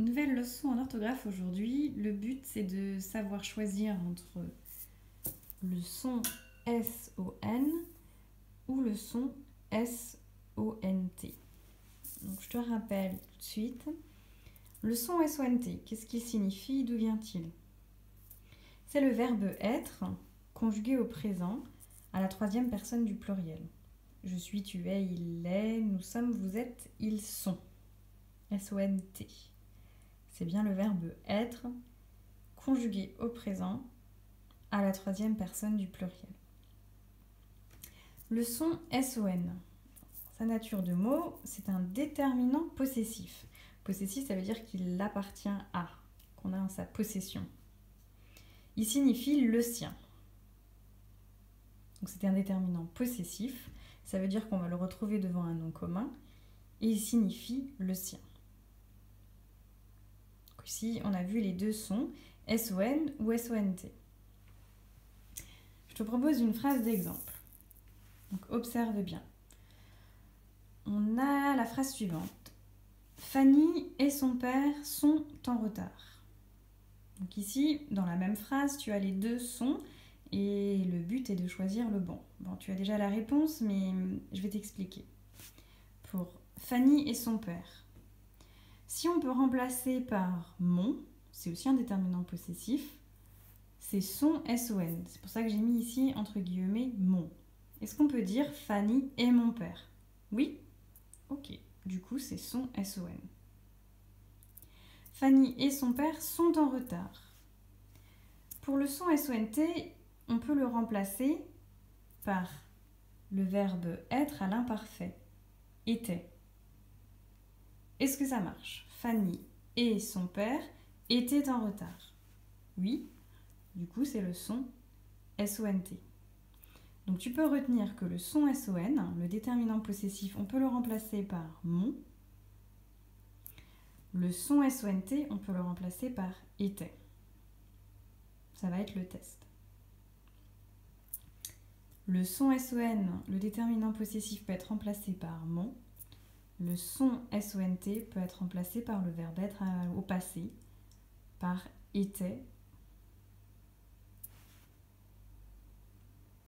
Nouvelle leçon en orthographe aujourd'hui. Le but, c'est de savoir choisir entre le son S-O-N ou le son S-O-N-T. Donc, je te rappelle tout de suite. Le son S-O-N-T, qu'est-ce qu'il signifie? D'où vient-il? C'est le verbe être conjugué au présent à la troisième personne du pluriel. Je suis, tu es, il est, nous sommes, vous êtes, ils sont. S-O-N-T. C'est bien le verbe être conjugué au présent à la troisième personne du pluriel. Le son S-O-N. Sa nature de mot, c'est un déterminant possessif. Possessif, ça veut dire qu'il appartient à, qu'on a en sa possession. Il signifie le sien. Donc c'est un déterminant possessif, ça veut dire qu'on va le retrouver devant un nom commun et il signifie le sien. Donc ici, on a vu les deux sons, S-O-N ou S-O-N-T. Je te propose une phrase d'exemple. Donc observe bien. On a la phrase suivante. Fanny et son père sont en retard. Donc ici, dans la même phrase, tu as les deux sons et le but est de choisir le bon. Bon, tu as déjà la réponse, mais je vais t'expliquer. Pour Fanny et son père, si on peut remplacer par mon, c'est aussi un déterminant possessif, c'est son S-O-N. C'est pour ça que j'ai mis ici, entre guillemets, mon. Est-ce qu'on peut dire Fanny et mon père? Oui? Ok. Du coup, c'est son S-O-N. Fanny et son père sont en retard. Pour le son S-O-N-T, on peut le remplacer par le verbe être à l'imparfait. Était. Est-ce que ça marche? Fanny et son père étaient en retard. Oui. Du coup, c'est le son S-O-N-T. Donc, tu peux retenir que le son S-O-N, le déterminant possessif, on peut le remplacer par mon. Le son S-O-N-T, on peut le remplacer par était. Ça va être le test. Le son S-O-N, le déterminant possessif peut être remplacé par mon. Le son S-O-N-T peut être remplacé par le verbe être au passé, par était